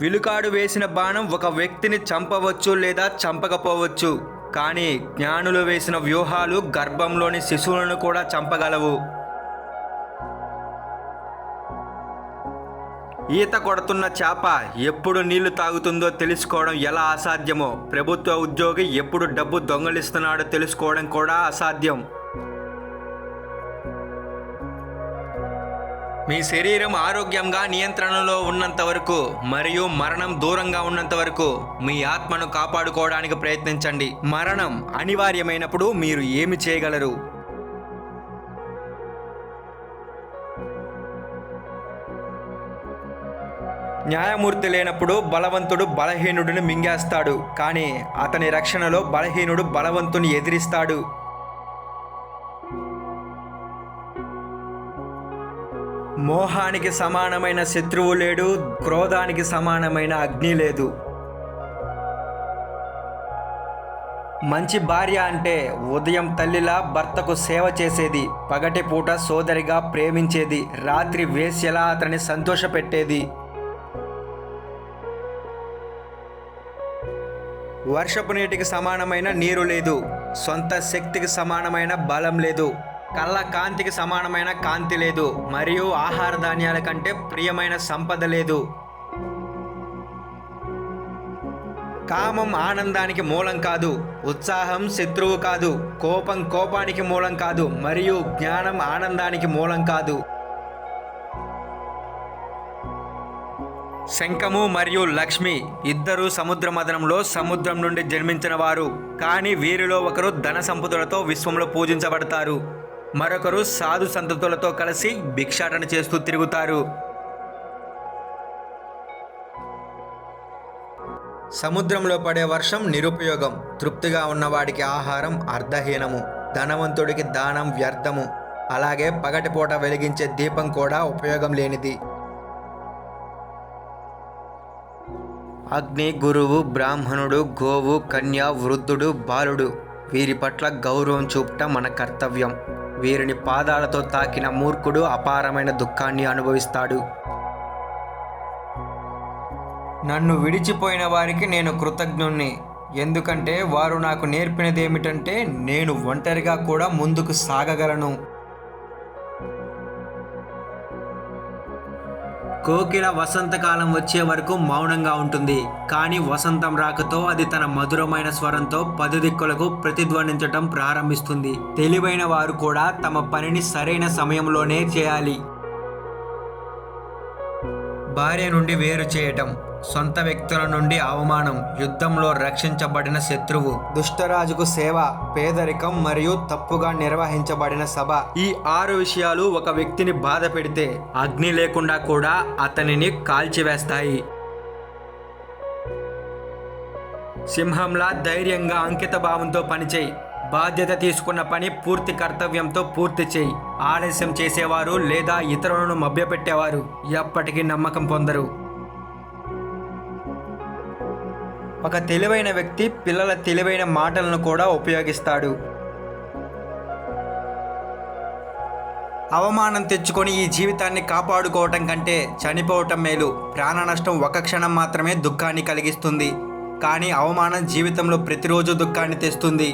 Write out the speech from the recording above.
విలుకాడు వేసిన బాణం ఒక వ్యక్తిని చంపవచ్చు లేదా చంపకపోవచ్చు, కానీ జ్ఞానులు వేసిన వ్యూహాలు గర్భంలోని శిశువులను కూడా చంపగలవు. ఈత కొడుతున్న చేప ఎప్పుడు నీళ్లు తాగుతుందో తెలుసుకోవడం ఎలా అసాధ్యమో, ప్రభుత్వ ఉద్యోగి ఎప్పుడు డబ్బు దొంగలిస్తున్నాడో తెలుసుకోవడం కూడా అసాధ్యం. మీ శరీరం ఆరోగ్యంగా నియంత్రణలో ఉన్నంత వరకు మరియు మరణం దూరంగా ఉన్నంత వరకు మీ ఆత్మను కాపాడుకోవడానికి ప్రయత్నించండి. మరణం అనివార్యమైనప్పుడు మీరు ఏమి చేయగలరు? న్యాయమూర్తి లేనప్పుడు బలవంతుడు బలహీనుడిని మింగేస్తాడు, కానీ అతని రక్షణలో బలహీనుడు బలవంతుని ఎదిరిస్తాడు. మోహానికి సమానమైన శత్రువు లేడు, క్రోధానికి సమానమైన అగ్ని లేదు. మంచి భార్య అంటే ఉదయం తల్లిలా భర్తకు సేవ చేసేది, పగటిపూట సోదరిగా ప్రేమించేది, రాత్రి వేశ్యలా అతన్ని సంతోషపెట్టేది. వర్షపు నీటికి సమానమైన నీరు లేదు, సొంత శక్తికి సమానమైన బలం లేదు, కళ్ళ కాంతికి సమానమైన కాంతి లేదు, మరియు ఆహార ధాన్యాల కంటే ప్రియమైన సంపద లేదు. కామం ఆనందానికి మూలం కాదు, ఉత్సాహం శత్రువు కాదు, కోపం కోపానికి మూలం కాదు, మరియు జ్ఞానం ఆనందానికి మూలం కాదు. శంఖము మరియు లక్ష్మి ఇద్దరు సముద్ర మదనంలో సముద్రం నుండి జన్మించిన వారు, కానీ వీరిలో ఒకరు ధన సంపదలతో విశ్వంలో పూజించబడతారు, మరొకరు సాధు సంతతులతో కలిసి భిక్షాటన చేస్తూ తిరుగుతారు. సముద్రంలో పడే వర్షం నిరుపయోగం, తృప్తిగా ఉన్నవాడికి ఆహారం అర్ధహీనము, ధనవంతుడికి దానం వ్యర్థము, అలాగే పగటిపూట వెలిగించే దీపం కూడా ఉపయోగం లేనిది. అగ్ని, గురువు, బ్రాహ్మణుడు, గోవు, కన్య, వృద్ధుడు, బాలుడు వీరి పట్ల గౌరవం చూపటం మన కర్తవ్యం. వీరిని పాదాలతో తాకిన మూర్ఖుడు అపారమైన దుఃఖాన్ని అనుభవిస్తాడు. నన్ను విడిచిపోయిన వారికి నేను కృతజ్ఞుణ్ణి, ఎందుకంటే వారు నాకు నేర్పినదేమిటంటే నేను ఒంటరిగా కూడా ముందుకు సాగగలను. కోకిల వసంతకాలం వచ్చే వరకు మౌనంగా ఉంటుంది, కానీ వసంతం రాకతో అది తన మధురమైన స్వరంతో 10 దిక్కులకు ప్రతిధ్వనించటం ప్రారంభిస్తుంది. తెలివైన వారు కూడా తమ పనిని సరైన సమయంలోనే చేయాలి. భార్య నుండి వేరు చేయటం, సొంత వ్యక్తుల నుండి అవమానం, యుద్ధంలో రక్షించబడిన శత్రువు, దుష్టరాజుకు సేవ, పేదరికం మరియు తప్పుగా నిర్వహించబడిన సభ. ఈ 6 విషయాలు ఒక వ్యక్తిని బాధ పెడితే అగ్ని లేకుండా కూడా అతనిని కాల్చివేస్తాయి. సింహంలా ధైర్యంగా అంకిత భావంతో పనిచేయి. బాధ్యత తీసుకున్న పని పూర్తి కర్తవ్యంతో పూర్తి చేయి. ఆలస్యం చేసేవారు లేదా ఇతరులను మభ్యపెట్టేవారు ఎప్పటికీ నమ్మకం పొందరు. ఒక తెలివైన వ్యక్తి పిల్లల తెలివైన మాటలను కూడా ఉపయోగిస్తాడు. అవమానం తెచ్చుకొని ఈ జీవితాన్ని కాపాడుకోవటం కంటే చనిపోవటం మేలు. ప్రాణ నష్టం ఒక క్షణం మాత్రమే దుఃఖాన్ని కలిగిస్తుంది, కానీ అవమానం జీవితంలో ప్రతిరోజు దుఃఖాన్ని తెస్తుంది.